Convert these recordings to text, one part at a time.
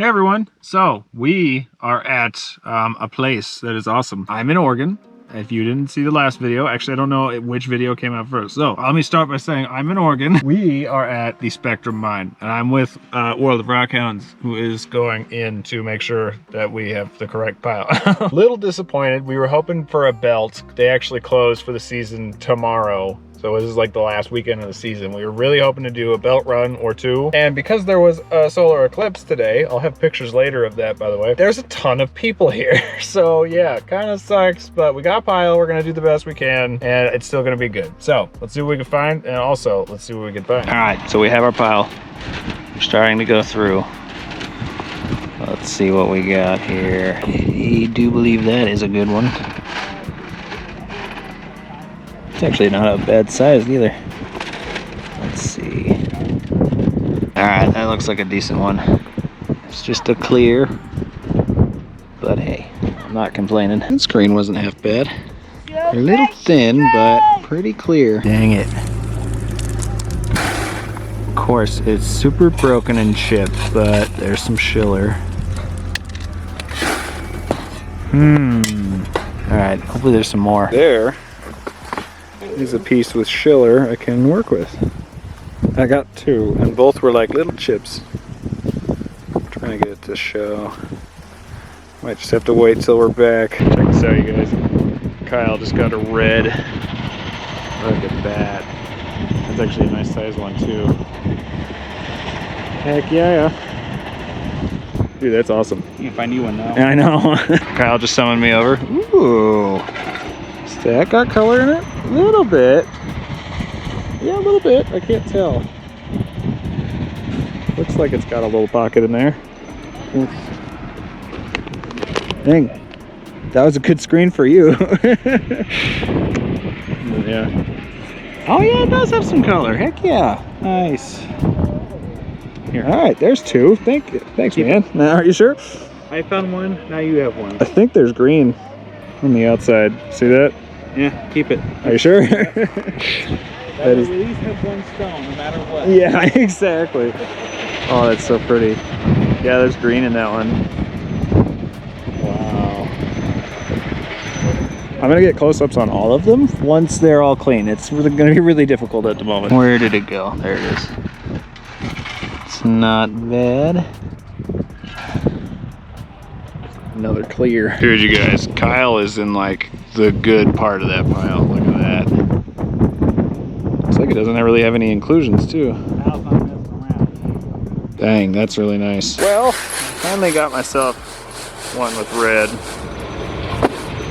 Hey everyone, so we are at a place that is awesome. I'm in Oregon. If you didn't see the last video, actually I don't know which video came out first. So let me start by saying I'm in Oregon. We are at the Spectrum Mine and I'm with World of Rockhounds, who is going in to make sure that we have the correct pile. Little disappointed. We were hoping for a belt. They actually closed for the season tomorrow. So this is like the last weekend of the season. We were really hoping to do a belt run or two. And because there was a solar eclipse today, I'll have pictures later of that, by the way, there's a ton of people here. So yeah, kind of sucks, but we got a pile. We're gonna do the best we can and it's still gonna be good. So let's see what we can find. And also let's see what we can find. All right, so we have our pile. We're starting to go through. Let's see what we got here. I do believe that is a good one. It's actually not a bad size either. Let's see. All right, that looks like a decent one. It's just a clear, but hey, I'm not complaining. That screen wasn't half bad. A little thin, but pretty clear. Dang it. Of course, it's super broken and chipped, but there's some schiller. All right, hopefully there's some more. There is a piece with schiller I can work with. I got two, and both were like little chips. I'm trying to get it to show. Might just have to wait till we're back. Check this out, you guys. Kyle just got a red. Look at that. That's actually a nice size one too. Heck yeah. Dude, that's awesome. You can find you one now. I know. Kyle just summoned me over. Ooh. Does that got color in it? A little bit. Yeah, a little bit. I can't tell. Looks like it's got a little pocket in there. Dang. That was a good screen for you. Yeah. Oh yeah, it does have some color. Heck yeah. Nice. Here. All right, there's two. Thanks, man. Now, are you sure? I found one. Now you have one. I think there's green on the outside. See that? Yeah, keep it. Are you sure? That is... at least have one stone, no matter what. Yeah, exactly. Oh, that's so pretty. Yeah, there's green in that one. Wow. I'm gonna get close-ups on all of them once they're all clean. It's really gonna be really difficult at the moment. Where did it go? There it is. It's not bad. Another clear. Here's you guys. Kyle is in like the good part of that pile. Look at that. Looks like it doesn't really have any inclusions too. Dang, that's really nice. Well, finally got myself one with red.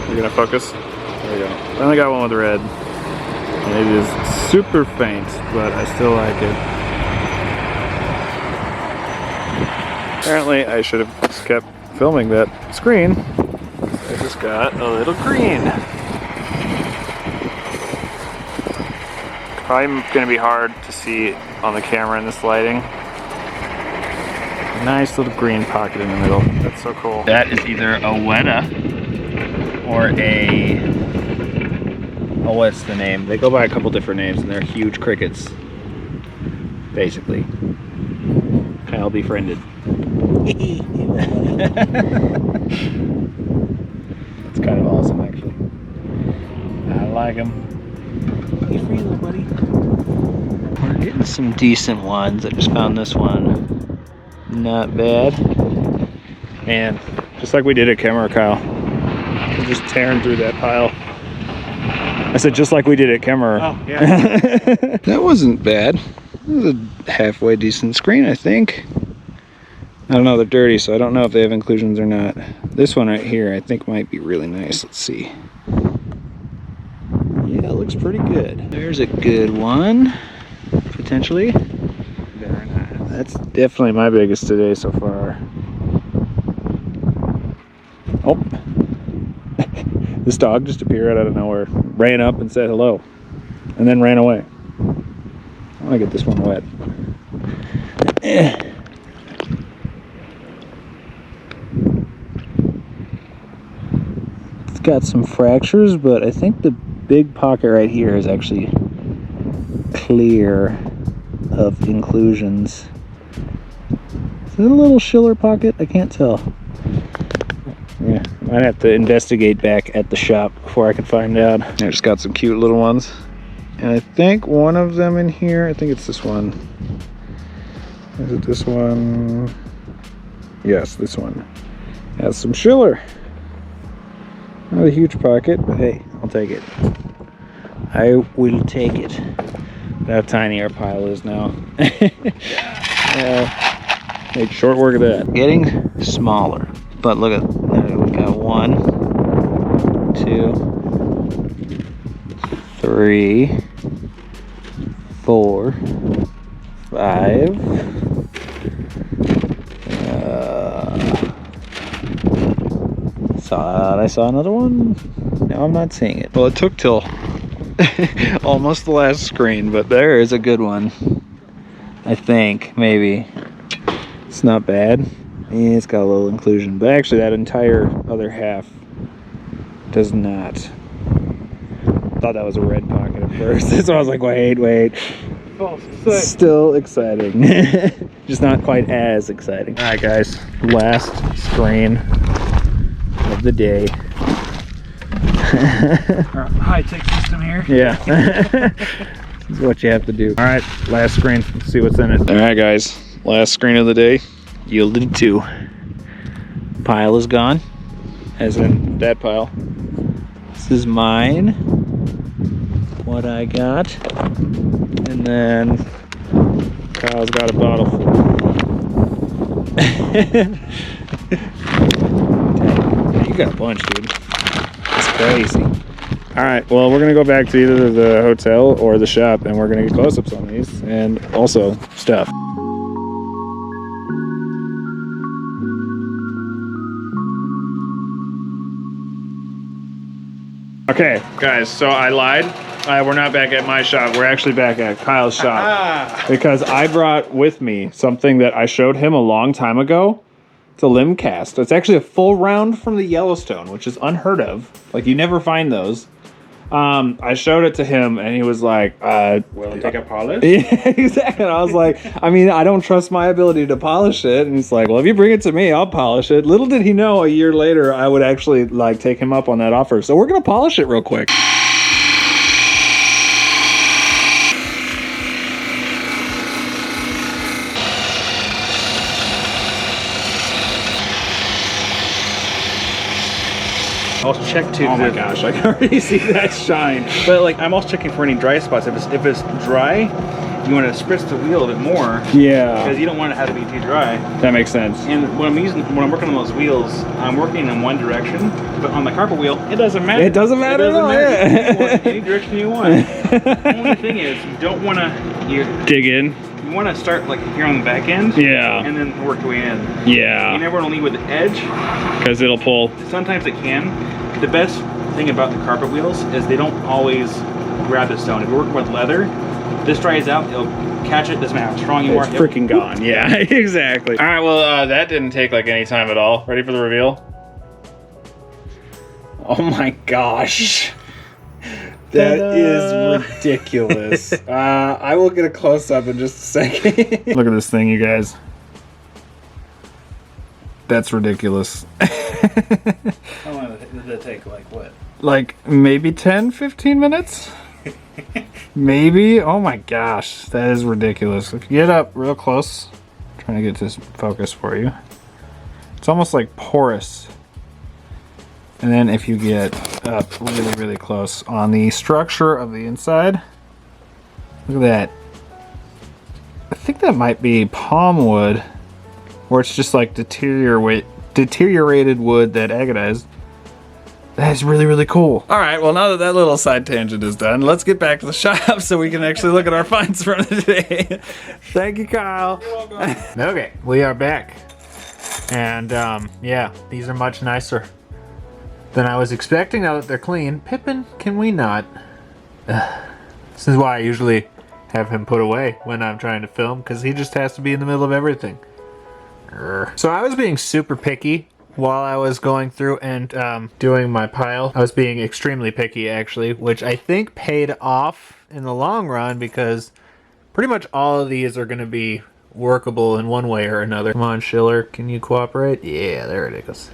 You're gonna focus? There we go. Finally got one with red. And it is super faint, but I still like it. Apparently, I should have just kept filming that screen. I just got a little green. Probably gonna be hard to see on the camera in this lighting. Nice little green pocket in the middle. That's so cool. That is either a weta or a... oh, what's the name? They go by a couple different names and they're huge crickets. Basically. Kyle befriended. That's kind of awesome, actually. I like them. Good for you, little buddy. We're getting some decent ones. I just found this one. Not bad. Man, just like we did at Kemmerer, Kyle. We're just tearing through that pile. I said just like we did at Kemmerer. Oh, yeah. That wasn't bad. It was a halfway decent screen, I think. I don't know, they're dirty, so I don't know if they have inclusions or not. This one right here, I think might be really nice. Let's see. Yeah, it looks pretty good. There's a good one, potentially. Very nice. That's definitely my biggest today so far. Oh. This dog just appeared out of nowhere, ran up and said hello, and then ran away. I want to get this one wet. It's got some fractures, but I think the big pocket right here is actually clear of inclusions. Is it a little schiller pocket? I can't tell. Yeah, I'd have to investigate back at the shop before I can find out. I just got some cute little ones. And I think one of them in here, I think it's this one. Is it this one? Yes, this one. Has some schiller. Not a huge pocket, but hey, I'll take it. I will take it. How tiny our pile is now. Make short work of that. Getting smaller. But look at, we got 1, 2, 3, 4, 5. Thought I saw another one. Now I'm not seeing it. Well, it took till almost the last screen, but there is a good one. I think, maybe. It's not bad. Yeah, it's got a little inclusion, but actually that entire other half does not. Thought that was a red pocket at first. So I was like, wait. Still exciting. Just not quite as exciting. All right, guys, last screen of the day. High-tech system here. Yeah. This is what you have to do. All right, last screen. Let's see what's in it. All right, guys, last screen of the day. Yielded 2. Pile is gone, as in that pile. This is mine. What I got. And then Kyle's got a bottle full. You got a bunch, dude. That's crazy. Alright, well, we're going to go back to either the hotel or the shop, and we're going to get close-ups on these, and also stuff. Okay, guys, so I lied. We're not back at my shop. We're actually back at Kyle's shop. Because I brought with me something that I showed him a long time ago. It's a limb cast. It's actually a full round from the Yellowstone, which is unheard of. Like, you never find those. I showed it to him, and he was like, Will it take a polish? Yeah, exactly. And I was like, I mean, I don't trust my ability to polish it. And he's like, well, if you bring it to me, I'll polish it. Little did he know, a year later, I would actually, like, take him up on that offer. So we're going to polish it real quick. I'll check too. Oh my gosh, I can already see that shine. But like, I'm also checking for any dry spots. If it's dry, you want to spritz the wheel a bit more. Yeah. Because you don't want it to have to be too dry. That makes sense. And when I'm working on those wheels, I'm working in one direction, but on the carpet wheel, it doesn't matter. It doesn't matter at all, yeah. You want any direction you want. The only thing is, you don't want to dig in. You want to start like here on the back end. Yeah. And then work your way in. Yeah. You never want to leave with the edge. Because it'll pull. Sometimes it can. The best thing about the carpet wheels is they don't always grab the stone. If you're working with leather, this dries out, it'll catch it, doesn't matter how strong you are. It's freaking gone. Yeah, exactly. All right, well, that didn't take like any time at all. Ready for the reveal? Oh my gosh. That is ridiculous. I will get a close-up in just a second. Look at this thing, you guys. That's ridiculous. How long did it take? Like what? Like maybe 10, 15 minutes? Maybe? Oh my gosh, that is ridiculous. If you get up real close, I'm trying to get this focus for you. It's almost like porous. And then if you get up really, really close on the structure of the inside, look at that. I think that might be palm wood, or it's just like deteriorated wood that agonized. That is really, really cool. All right, well, now that that little side tangent is done, let's get back to the shop so we can actually look at our finds from today. Thank you, Kyle. You're welcome. Okay, we are back. And yeah, these are much nicer than I was expecting now that they're clean. Pippin, can we not? This is why I usually have him put away when I'm trying to film, because he just has to be in the middle of everything. So I was being super picky while I was going through and doing my pile. I was being extremely picky, actually, which I think paid off in the long run, because pretty much all of these are going to be workable in one way or another. Come on, Schiller, can you cooperate? Yeah, there it is.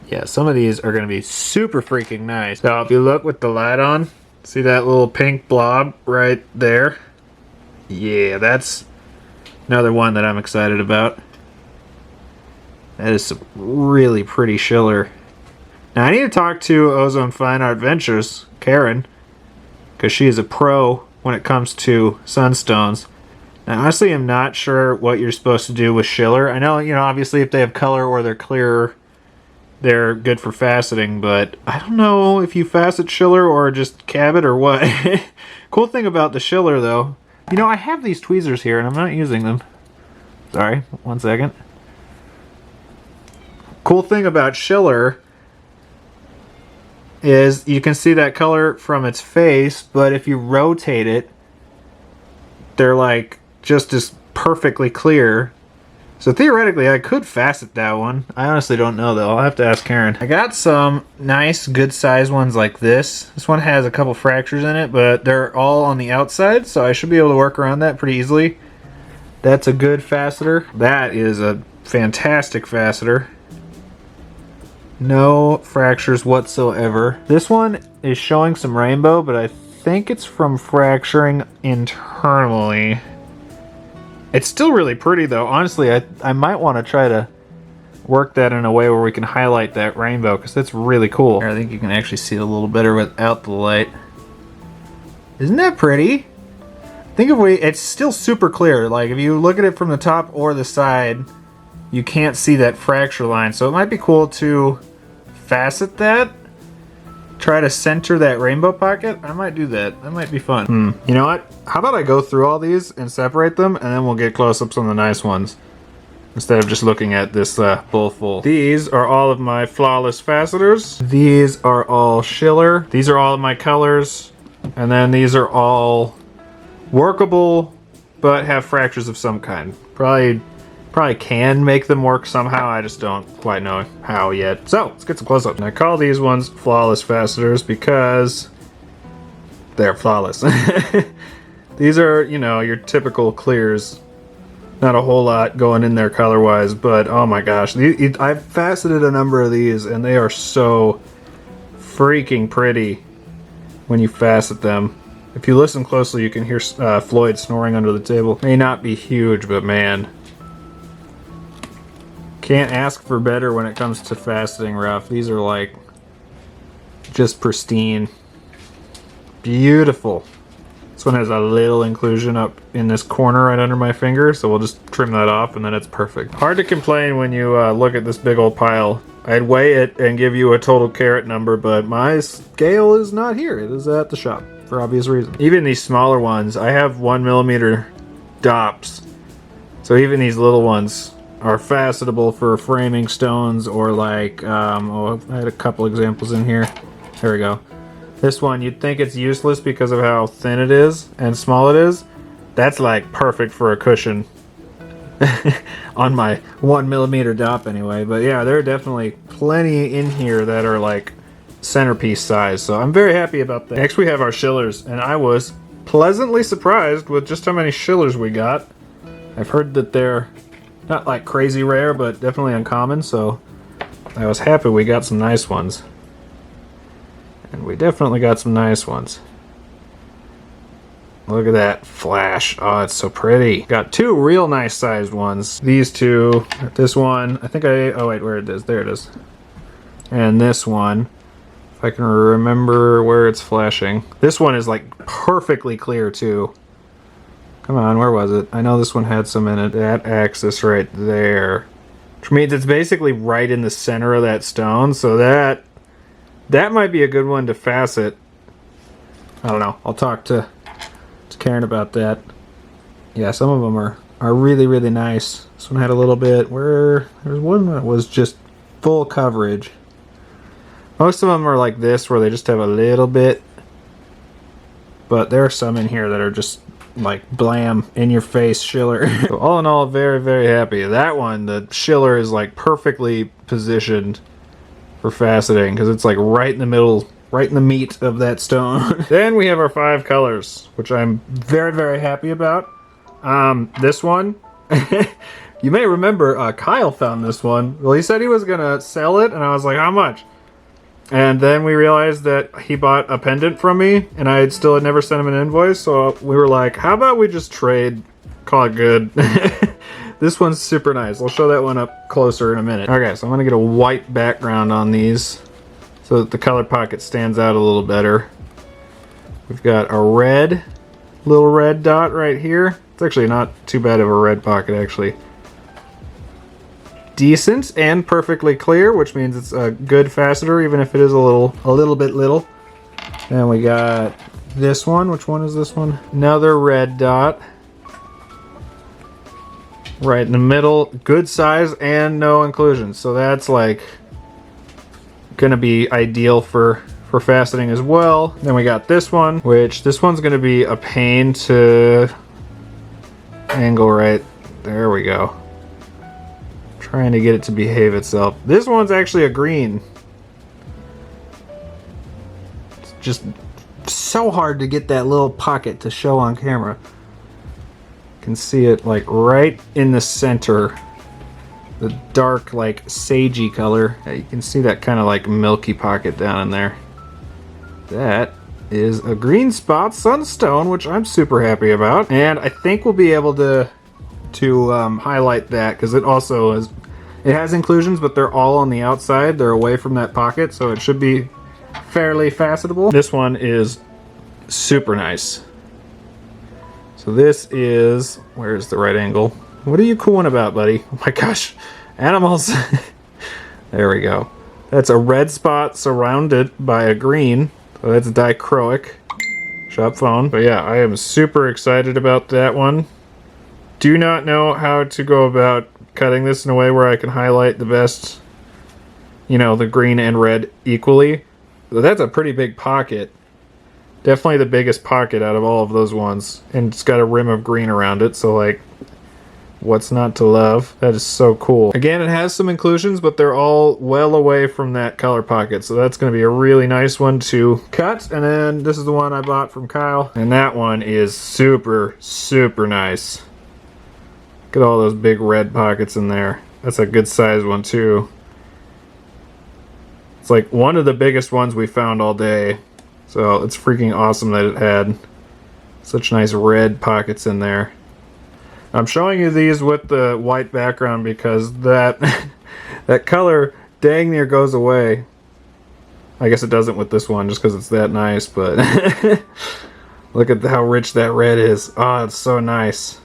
Yeah, some of these are going to be super freaking nice. Now, if you look with the light on, see that little pink blob right there? Yeah, that's another one that I'm excited about. That is some really pretty Schiller. Now, I need to talk to Ozone Fine Art Ventures, Karen, because she is a pro when it comes to Sunstones. Now, honestly, I'm not sure what you're supposed to do with Schiller. I know, you know, obviously if they have color or they're clearer, they're good for faceting, but I don't know if you facet Schiller or just cab it or what. Cool thing about the Schiller, though, you know, I have these tweezers here and I'm not using them. Sorry, one second. Cool thing about Schiller is you can see that color from its face, but if you rotate it, they're like just as perfectly clear. So theoretically, I could facet that one. I honestly don't know, though. I'll have to ask Karen. I got some nice, good-sized ones like this. This one has a couple fractures in it, but they're all on the outside, so I should be able to work around that pretty easily. That's a good faceter. That is a fantastic faceter. No fractures whatsoever. This one is showing some rainbow, but I think it's from fracturing internally. It's still really pretty, though. Honestly, I might want to try to work that in a way where we can highlight that rainbow, because that's really cool. I think you can actually see it a little better without the light. Isn't that pretty? Think of it's still super clear. Like, if you look at it from the top or the side, you can't see that fracture line. So it might be cool to facet that. Try to center that rainbow pocket. I might do that. That might be fun. You know what? How about I go through all these and separate them, and then we'll get close-ups on the nice ones, instead of just looking at this bowl full. These are all of my flawless faceters. These are all Schiller. These are all of my colors. And then these are all workable, but have fractures of some kind. Probably can make them work somehow. I just don't quite know how yet. So let's get some close-ups. And I call these ones flawless faceters because they're flawless. These are, you know, your typical clears. Not a whole lot going in there color-wise, but oh my gosh. I've faceted a number of these, and they are so freaking pretty when you facet them. If you listen closely, you can hear Floyd snoring under the table. May not be huge, but man. Can't ask for better when it comes to faceting rough. These are like just pristine. Beautiful. This one has a little inclusion up in this corner right under my finger, so we'll just trim that off and then it's perfect. Hard to complain when you look at this big old pile. I'd weigh it and give you a total carat number, but my scale is not here. It is at the shop for obvious reasons. Even these smaller ones, I have 1mm dops. So even these little ones are facetable for framing stones, or like, oh, I had a couple examples in here. There we go. This one, you'd think it's useless because of how thin it is and small it is. That's like perfect for a cushion. On my 1mm dop anyway. But yeah, there are definitely plenty in here that are like centerpiece size. So I'm very happy about that. Next we have our Schillers, and I was pleasantly surprised with just how many Schillers we got. I've heard that they're not like crazy rare, but definitely uncommon, so I was happy we got some nice ones. And we definitely got some nice ones. Look at that flash. Oh, it's so pretty. Got two real nice sized ones. These two. This one, I think oh wait, where it is. There it is. And this one, if I can remember where it's flashing. This one is like perfectly clear too. Come on, where was it? I know this one had some in it. That axis right there. Which means it's basically right in the center of that stone. So that might be a good one to facet. I don't know. I'll talk to Karen about that. Yeah, some of them are really, really nice. This one had a little bit where there's one that was just full coverage. Most of them are like this, where they just have a little bit. But there are some in here that are just like blam, in your face Schiller. So all in all, very, very happy. That one, the Schiller, is like perfectly positioned for faceting because it's like right in the middle, right in the meat of that stone. Then we have our 5 colors, which I'm very, very happy about. This one, you may remember Kyle found this one. Well, he said he was gonna sell it, and I was like, how much? And then we realized that he bought a pendant from me, and I still had never sent him an invoice, so we were like, how about we just trade, call it good. This one's super nice. I'll show that one up closer in a minute. Okay, so I'm gonna get a white background on these so that the color pocket stands out a little better. We've got a red, little red dot right here. It's actually not too bad of a red pocket, actually. Decent and perfectly clear, which means it's a good faceter, even if it is a little bit little. And we got this one. Which one is this one? Another red dot. Right in the middle. Good size and no inclusions. So that's like gonna be ideal for faceting as well. Then we got this one, which this one's gonna be a pain to angle right. There we go. Trying to get it to behave itself. This one's actually a green. It's just so hard to get that little pocket to show on camera. You can see it like right in the center. The dark, like sagey color. You can see that kind of like milky pocket down in there. That is a green spot sunstone, which I'm super happy about. And I think we'll be able to highlight that, because it also is, it has inclusions, but they're all on the outside. They're away from that pocket, so it should be fairly facetable. This one is super nice. So this is, where's the right angle? What are you cooing about, buddy? Oh my gosh, animals. There we go. That's a red spot surrounded by a green. So that's dichroic. Shop phone. But yeah, I am super excited about that one. Do not know how to go about cutting this in a way where I can highlight the best, you know, the green and red equally. But that's a pretty big pocket. Definitely the biggest pocket out of all of those ones. And it's got a rim of green around it, so like, what's not to love? That is so cool. Again, it has some inclusions, but they're all well away from that color pocket, so that's going to be a really nice one to cut. And then this is the one I bought from Kyle, and that one is super, super nice. Look at all those big red pockets in there. That's a good size one too. It's like one of the biggest ones we found all day. So it's freaking awesome that it had such nice red pockets in there. I'm showing you these with the white background because that that color dang near goes away. I guess it doesn't with this one just because it's that nice, but look at how rich that red is. Oh, it's so nice.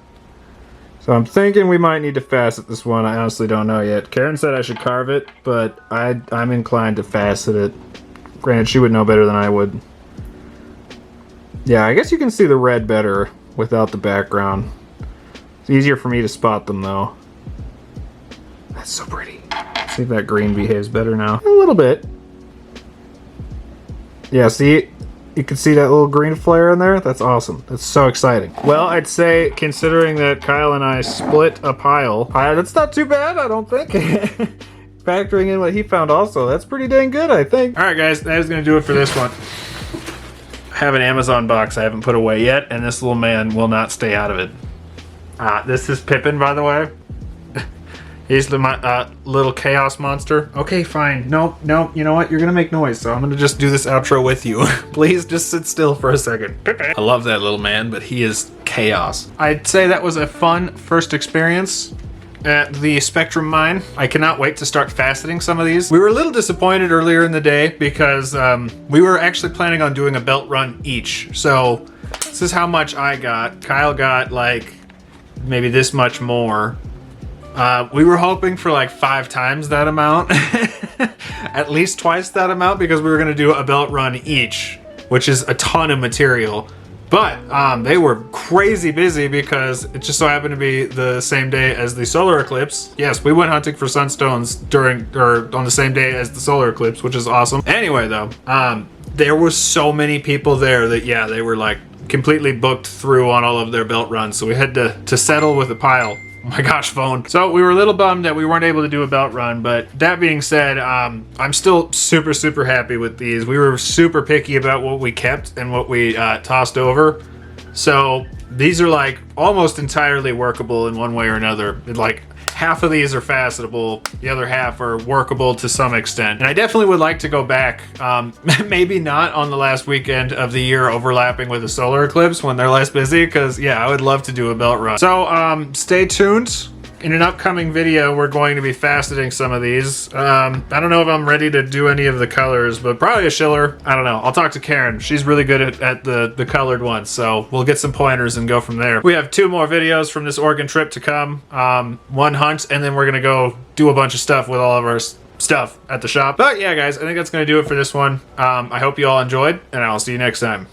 So I'm thinking we might need to facet this one. I honestly don't know yet. Karen said I should carve it, but I'm inclined to facet it. Granted, she would know better than I would. Yeah, I guess you can see the red better without the background. It's easier for me to spot them though. That's so pretty. See if that green behaves better now. A little bit. Yeah, see? You can see that little green flare in there? That's awesome. That's so exciting. Well, I'd say, considering that Kyle and I split a pile, that's not too bad, I don't think. Factoring in what he found also, that's pretty dang good, I think. Alright guys, that is going to do it for this one. I have an Amazon box I haven't put away yet, and this little man will not stay out of it. This is Pippin, by the way. He's the little chaos monster. Okay, fine. Nope. You know what? You're gonna make noise, so I'm gonna just do this outro with you. Please just sit still for a second. I love that little man, but he is chaos. I'd say that was a fun first experience at the Spectrum Mine. I cannot wait to start faceting some of these. We were a little disappointed earlier in the day because we were actually planning on doing a belt run each. So this is how much I got. Kyle got like maybe this much more. We were hoping for like 5 times that amount. At least twice that amount, because we were gonna do a belt run each, which is a ton of material. But they were crazy busy because it just so happened to be the same day as the solar eclipse. Yes, we went hunting for sunstones on the same day as the solar eclipse, which is awesome. Anyway though, there were so many people there that yeah, they were like completely booked through on all of their belt runs, so we had to settle with a pile. Oh my gosh, phone. So we were a little bummed that we weren't able to do a belt run, but that being said, I'm still super, super happy with these. We were super picky about what we kept and what we tossed over. So these are like almost entirely workable in one way or another. Like half of these are facettable, the other half are workable to some extent. And I definitely would like to go back, maybe not on the last weekend of the year overlapping with a solar eclipse when they're less busy, because yeah, I would love to do a belt run. So stay tuned. In an upcoming video, we're going to be faceting some of these. I don't know if I'm ready to do any of the colors, but probably a schiller. I don't know. I'll talk to Karen. She's really good at the colored ones, so we'll get some pointers and go from there. We have 2 more videos from this Oregon trip to come. 1 hunt, and then we're gonna go do a bunch of stuff with all of our stuff at the shop. But yeah, guys, I think that's gonna do it for this one. I hope you all enjoyed, and I'll see you next time.